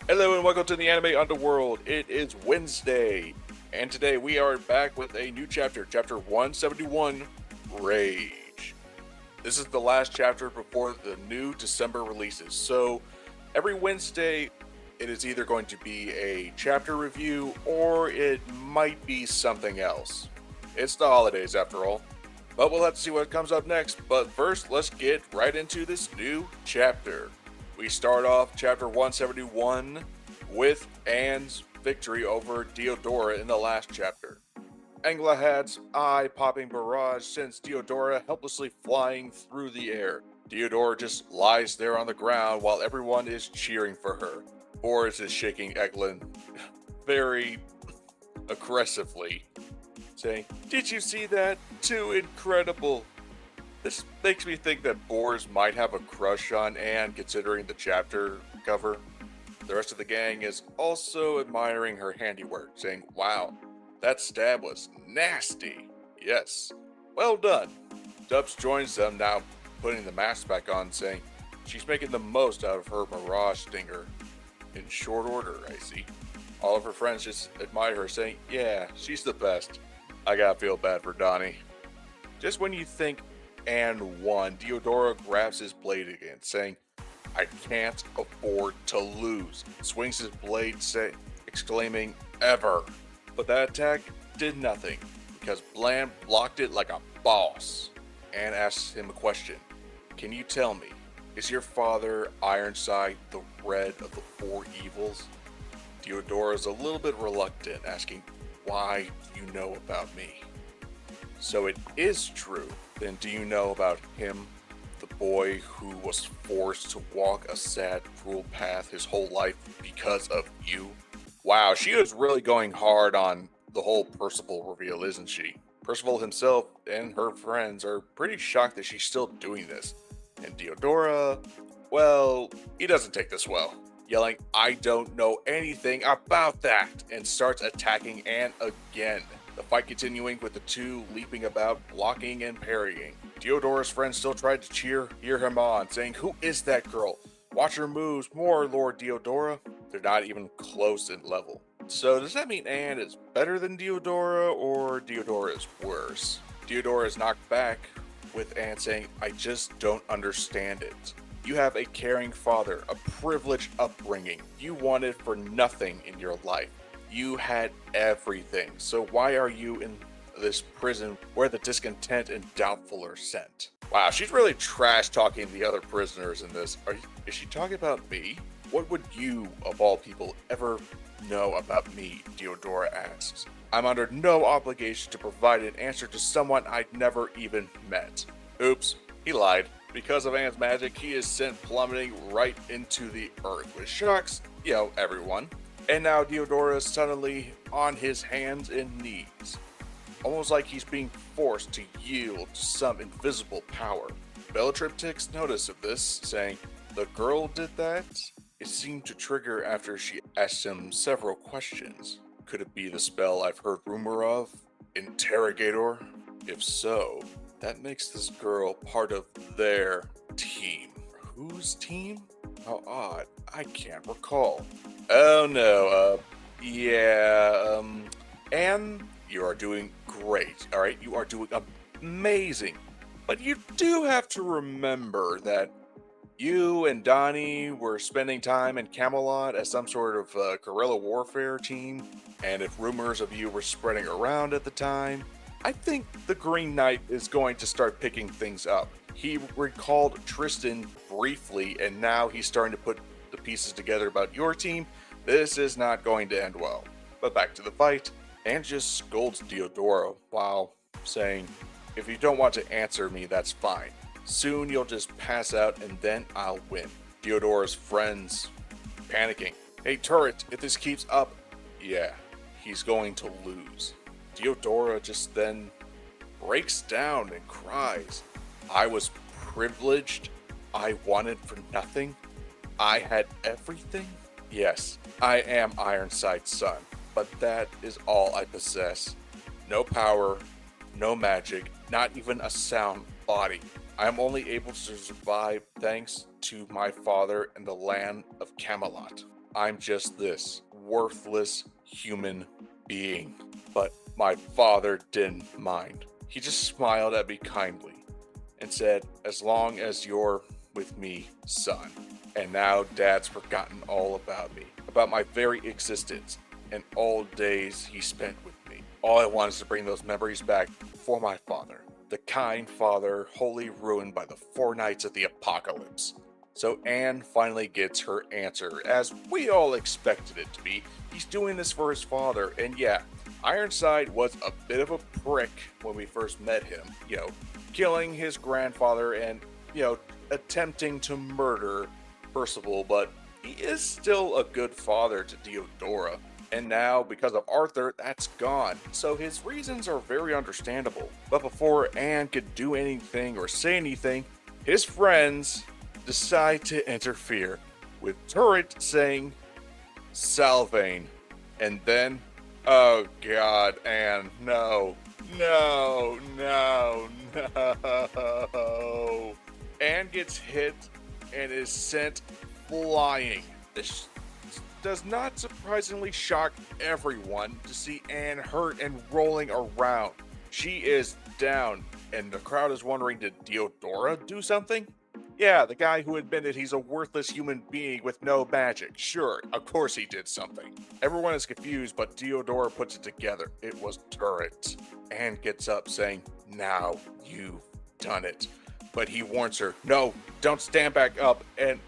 Hello and welcome to the Anime Underworld. It is Wednesday, and today we are back with a new chapter, Chapter 171, Rage. This is the last chapter before the new December releases, so every Wednesday it is either going to be a chapter review or it might be something else. It's the holidays after all, but we'll have to see what comes up next. But first, let's get right into this new chapter. We start off chapter 171 with Anne's victory over Diodora in the last chapter. Anglahad's eye-popping barrage sends Diodora helplessly flying through the air. Diodora just lies there on the ground while everyone is cheering for her. Boris is shaking Eglin very aggressively, saying, "Did you see that? Too incredible." This makes me think that Boris might have a crush on Anne considering the chapter cover. The rest of the gang is also admiring her handiwork, saying, "Wow, that stab was nasty." Yes, well done. Dubs joins them now, putting the mask back on, saying she's making the most out of her Mirage Stinger. In short order, I see. All of her friends just admire her, saying, "Yeah, she's the best." I gotta feel bad for Donnie. Just when you think Anne won, Diodora grabs his blade again, saying, "I can't afford to lose." Swings his blade, exclaiming, "Ever." But that attack did nothing, because Bland blocked it like a boss. Anne asks him a question. "Can you tell me, is your father, Ironside, the red of the four evils?" Diodora is a little bit reluctant, asking, "Why do you know about me?" "So it is true. Then do you know about him, the boy who was forced to walk a sad, cruel path his whole life because of you?" Wow, she is really going hard on the whole Percival reveal, isn't she? Percival himself and her friends are pretty shocked that she's still doing this. And Diodora, well, he doesn't take this well, yelling, "I don't know anything about that," and starts attacking Anne again. The fight continuing with the two leaping about, blocking and parrying. Diodora's friends still tried to cheer him on, saying, "Who is that girl? Watch her moves more, Lord Diodora." They're not even close in level. So does that mean Anne is better than Diodora, or Diodora is worse? Diodora is knocked back, with Anne saying, "I just don't understand it. You have a caring father, a privileged upbringing. You wanted for nothing in your life. You had everything. So why are you in this prison where the discontent and doubtful are sent?" Wow, she's really trash talking the other prisoners in this. Is she talking about me? What would you, of all people, ever know about me? Diodora asks. I'm under no obligation to provide an answer to someone I'd never even met. Oops, he lied. Because of Anne's magic, he is sent plummeting right into the earth, which shocks, everyone. And now Diodora is suddenly on his hands and knees, almost like he's being forced to yield to some invisible power. Bellatrip takes notice of this, saying, "The girl did that?" It seemed to trigger after she asked him several questions. Could it be the spell I've heard rumor of? Interrogator? If so, that makes this girl part of their team. Whose team? How odd. I can't recall. Oh no, Anne, you are doing great, alright? You are doing amazing. But you do have to remember that you and Donnie were spending time in Camelot as some sort of guerrilla warfare team, and if rumors of you were spreading around at the time, I think the Green Knight is going to start picking things up. He recalled Tristan briefly, and now he's starting to put the pieces together about your team. This is not going to end well. But back to the fight. Anne just scolds Diodora while saying, "If you don't want to answer me, that's fine. Soon you'll just pass out and then I'll win." Diodora's friends panicking. "Hey Turret, if this keeps up," yeah, he's going to lose. Diodora just then breaks down and cries, "I was privileged. I wanted for nothing. I had everything. Yes, I am Ironside's son, but that is all I possess. No power, no magic, not even a sound body. I am only able to survive thanks to my father and the land of Camelot." I'm just this worthless human being. But my father didn't mind. He just smiled at me kindly and said, as long as you're with me, son. And now Dad's forgotten all about me, about my very existence, and all days he spent with me. All I want is to bring those memories back for my father, the kind father wholly ruined by the 4 nights of the apocalypse. So Anne finally gets her answer, as we all expected it to be. He's doing this for his father, and yeah, Ironside was a bit of a prick when we first met him, killing his grandfather and, attempting to murder Percival, but he is still a good father to Diodora. And now, because of Arthur, that's gone, so his reasons are very understandable. But before Anne could do anything or say anything, his friends decide to interfere, with Turret saying, Salvain, and then, oh god, Anne, no. Anne gets hit and is sent flying. This does not surprisingly shock everyone to see Anne hurt and rolling around. She is down, and the crowd is wondering, did Diodora do something? Yeah, the guy who admitted he's a worthless human being with no magic. Sure, of course he did something. Everyone is confused, but Diodora puts it together. It was Turret. Anne gets up saying, now you've done it. But he warns her, no, don't stand back up, and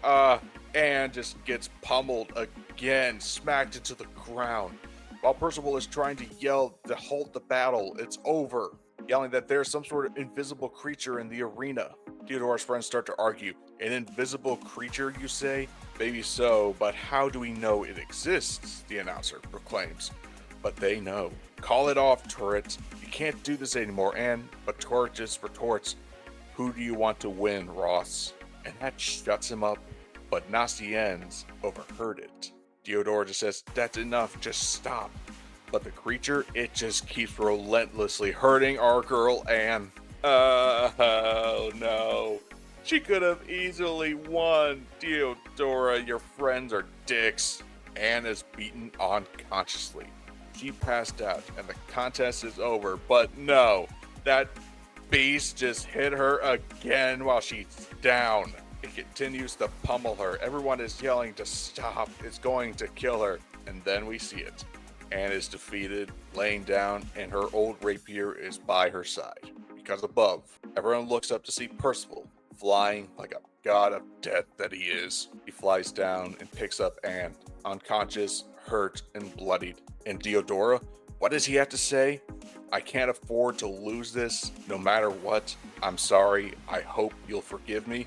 Anne just gets pummeled again, smacked into the ground. While Percival is trying to yell to halt the battle, it's over, yelling that there's some sort of invisible creature in the arena. Theodora's friends start to argue. An invisible creature, you say? Maybe so, but how do we know it exists? The announcer proclaims. But they know. Call it off, Turret. You can't do this anymore, Anne. But Turret just retorts, who do you want to win, Ross? And that shuts him up, but Nastien's overheard it. Diodora just says, that's enough, just stop. But the creature, it just keeps relentlessly hurting our girl Anne. Oh no. She could have easily won. Diodora, your friends are dicks. Anne is beaten unconsciously. She passed out and the contest is over, but no, that beast just hit her again while she's down. It continues to pummel her. Everyone is yelling to stop. It's going to kill her. And then we see it. Anne is defeated, laying down, and her old rapier is by her side. Because above, everyone looks up to see Percival, flying like a god of death that he is. He flies down and picks up Anne, unconscious, hurt, and bloodied. And Diodora, what does he have to say? I can't afford to lose this, no matter what. I'm sorry, I hope you'll forgive me.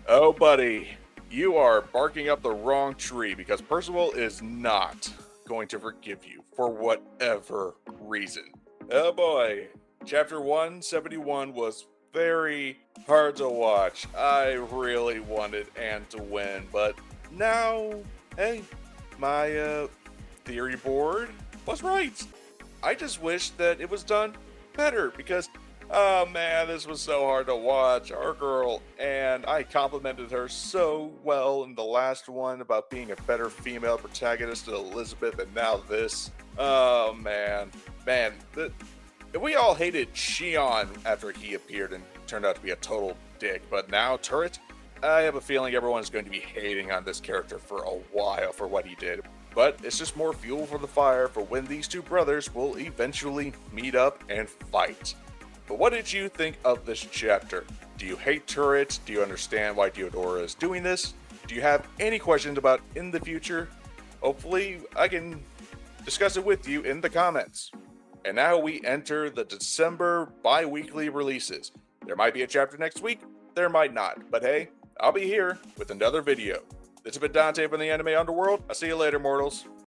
Oh buddy, you are barking up the wrong tree, because Percival is not going to forgive you for whatever reason. Oh boy. Chapter 171 was very hard to watch. I really wanted Anne to win, but now, hey, my theory board was right. I just wish that it was done better, because, oh man, this was so hard to watch. Our girl Anne, I complimented her so well in the last one about being a better female protagonist than Elizabeth, and now this. Oh man, we all hated Xion after he appeared and turned out to be a total dick, but now Turret, I have a feeling everyone's going to be hating on this character for a while for what he did. But it's just more fuel for the fire for when these two brothers will eventually meet up and fight. But what did you think of this chapter? Do you hate Turret? Do you understand why Diodora is doing this? Do you have any questions about in the future? Hopefully I can discuss it with you in the comments. And now we enter the December bi-weekly releases. There might be a chapter next week, there might not, but hey, I'll be here with another video. This has been Dante from the Anime Underworld. I'll see you later, mortals.